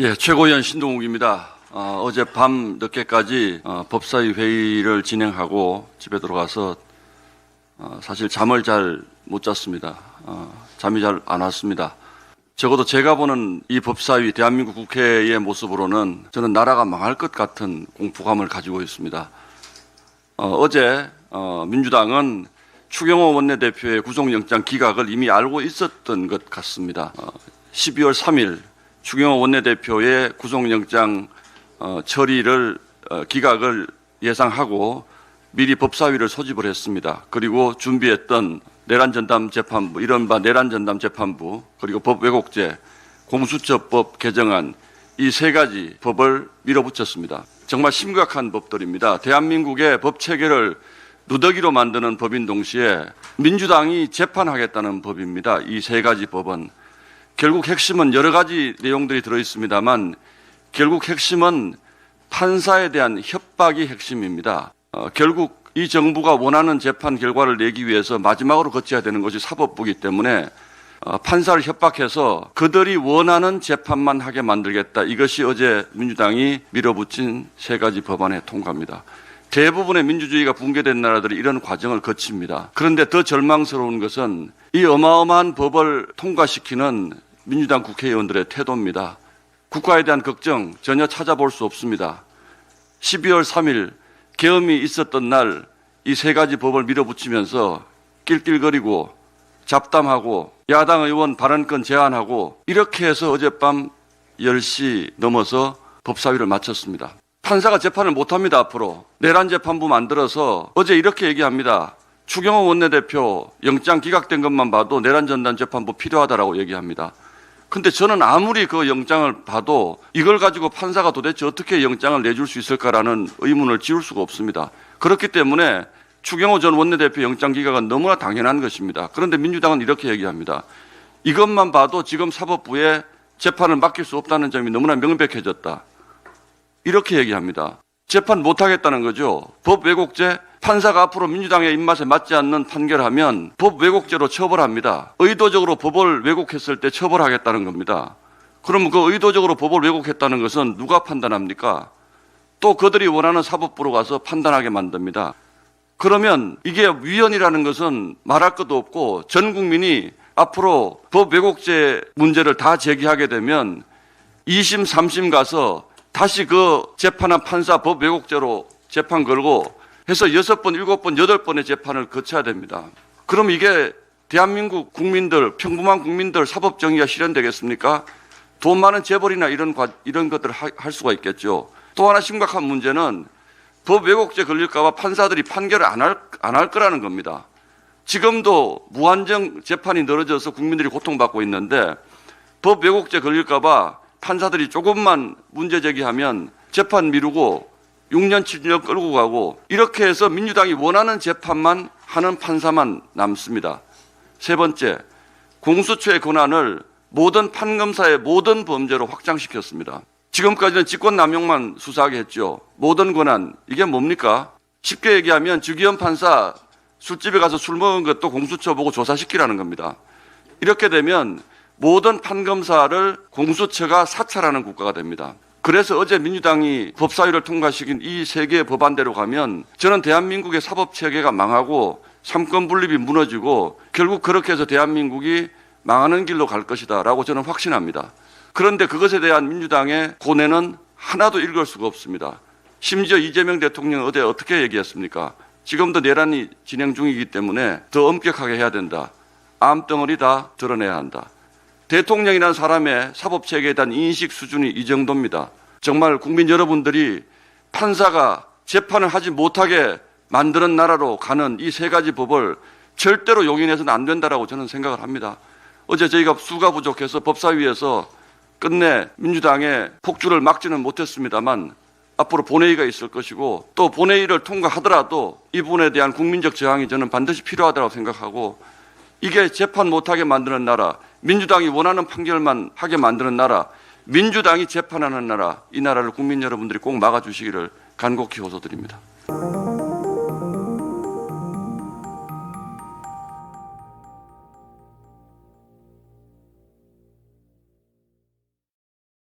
예, 최고위원 신동욱입니다. 어제 밤 늦게까지 법사위 회의를 진행하고 집에 들어가서 사실 잠을 잘 못 잤습니다. 잠이 잘 안 왔습니다. 적어도 제가 보는 이 법사위 대한민국 국회의 모습으로는 저는 나라가 망할 것 같은 공포감을 가지고 있습니다. 어제 민주당은 추경호 원내대표의 구속영장 기각을 이미 알고 있었던 것 같습니다. 12월 3일 추경호 원내대표의 구속영장 처리를 기각을 예상하고 미리 법사위를 소집을 했습니다. 그리고 준비했던 내란전담 재판부, 이른바 내란전담 재판부, 그리고 법왜곡죄, 공수처법 개정안 이 세 가지 법을 밀어붙였습니다. 정말 심각한 법들입니다. 대한민국의 법 체계를 누더기로 만드는 법인 동시에 민주당이 재판하겠다는 법입니다. 이 세 가지 법은. 결국 핵심은 여러 가지 내용들이 들어있습니다만 결국 핵심은 판사에 대한 협박이 핵심입니다. 결국 이 정부가 원하는 재판 결과를 내기 위해서 마지막으로 거쳐야 되는 것이 사법부이기 때문에 판사를 협박해서 그들이 원하는 재판만 하게 만들겠다. 이것이 어제 민주당이 밀어붙인 세 가지 법안의 통과입니다. 대부분의 민주주의가 붕괴된 나라들이 이런 과정을 거칩니다. 그런데 더 절망스러운 것은 이 어마어마한 법을 통과시키는 민주당 국회의원들의 태도입니다. 국가에 대한 걱정 전혀 찾아볼 수 없습니다. 12월 3일 계엄이 있었던 날 이 세 가지 법을 밀어붙이면서 낄낄거리고 잡담하고 야당 의원 발언권 제한하고 이렇게 해서 어젯밤 10시 넘어서 법사위를 마쳤습니다. 판사가 재판을 못합니다. 앞으로 내란재판부 만들어서 어제 이렇게 얘기합니다. 추경호 원내대표 영장 기각된 것만 봐도 내란전담 재판부 필요하다라고 얘기합니다. 근데 저는 아무리 그 영장을 봐도 이걸 가지고 판사가 도대체 어떻게 영장을 내줄 수 있을까라는 의문을 지울 수가 없습니다. 그렇기 때문에 추경호 전 원내대표 영장 기각은 너무나 당연한 것입니다. 그런데 민주당은 이렇게 얘기합니다. 이것만 봐도 지금 사법부에 재판을 맡길 수 없다는 점이 너무나 명백해졌다. 이렇게 얘기합니다. 재판 못하겠다는 거죠. 법 왜곡죄, 판사가 앞으로 민주당의 입맛에 맞지 않는 판결하면 법 왜곡죄로 처벌합니다. 의도적으로 법을 왜곡했을 때 처벌하겠다는 겁니다. 그러면 그 의도적으로 법을 왜곡했다는 것은 누가 판단합니까? 또 그들이 원하는 사법부로 가서 판단하게 만듭니다. 그러면 이게 위헌이라는 것은 말할 것도 없고 전 국민이 앞으로 법 왜곡죄 문제를 다 제기하게 되면 2심, 3심 가서 다시 그 재판한 판사 법 왜곡죄로 재판 걸고 해서 6번, 7번, 8번의 재판을 거쳐야 됩니다. 그럼 이게 대한민국 국민들, 평범한 국민들 사법 정의가 실현되겠습니까? 돈 많은 재벌이나 이런 것들을 할 수가 있겠죠. 또 하나 심각한 문제는 법 왜곡죄 걸릴까봐 판사들이 판결을 안 할 거라는 겁니다. 지금도 무한정 재판이 늘어져서 국민들이 고통받고 있는데 법 왜곡죄 걸릴까봐 판사들이 조금만 문제 제기하면 재판 미루고 6년, 7년 끌고 가고 이렇게 해서 민주당이 원하는 재판만 하는 판사만 남습니다. 세 번째, 공수처의 권한을 모든 판검사의 모든 범죄로 확장시켰습니다. 지금까지는 직권남용만 수사하게 했죠. 모든 권한, 이게 뭡니까? 쉽게 얘기하면 주기현 판사 술집에 가서 술 먹은 것도 공수처 보고 조사시키라는 겁니다. 이렇게 되면 모든 판검사를 공수처가 사찰하는 국가가 됩니다. 그래서 어제 민주당이 법사위를 통과시킨 이 세 개의 법안대로 가면 저는 대한민국의 사법체계가 망하고 삼권 분립이 무너지고 결국 그렇게 해서 대한민국이 망하는 길로 갈 것이다 라고 저는 확신합니다. 그런데 그것에 대한 민주당의 고뇌는 하나도 읽을 수가 없습니다. 심지어 이재명 대통령은 어제 어떻게 얘기했습니까? 지금도 내란이 진행 중이기 때문에 더 엄격하게 해야 된다. 암덩어리 다 드러내야 한다. 대통령이라는 사람의 사법체계에 대한 인식 수준이 이 정도입니다. 정말 국민 여러분들이 판사가 재판을 하지 못하게 만드는 나라로 가는 이 세 가지 법을 절대로 용인해서는 안 된다라고 저는 생각을 합니다. 어제 저희가 수가 부족해서 법사위에서 끝내 민주당의 폭주를 막지는 못했습니다만 앞으로 본회의가 있을 것이고 또 본회의를 통과하더라도 이 부분에 대한 국민적 저항이 저는 반드시 필요하다고 생각하고 이게 재판 못하게 만드는 나라, 민주당이 원하는 판결만 하게 만드는 나라, 민주당이 재판하는 나라, 이 나라를 국민 여러분들이 꼭 막아주시기를 간곡히 호소드립니다.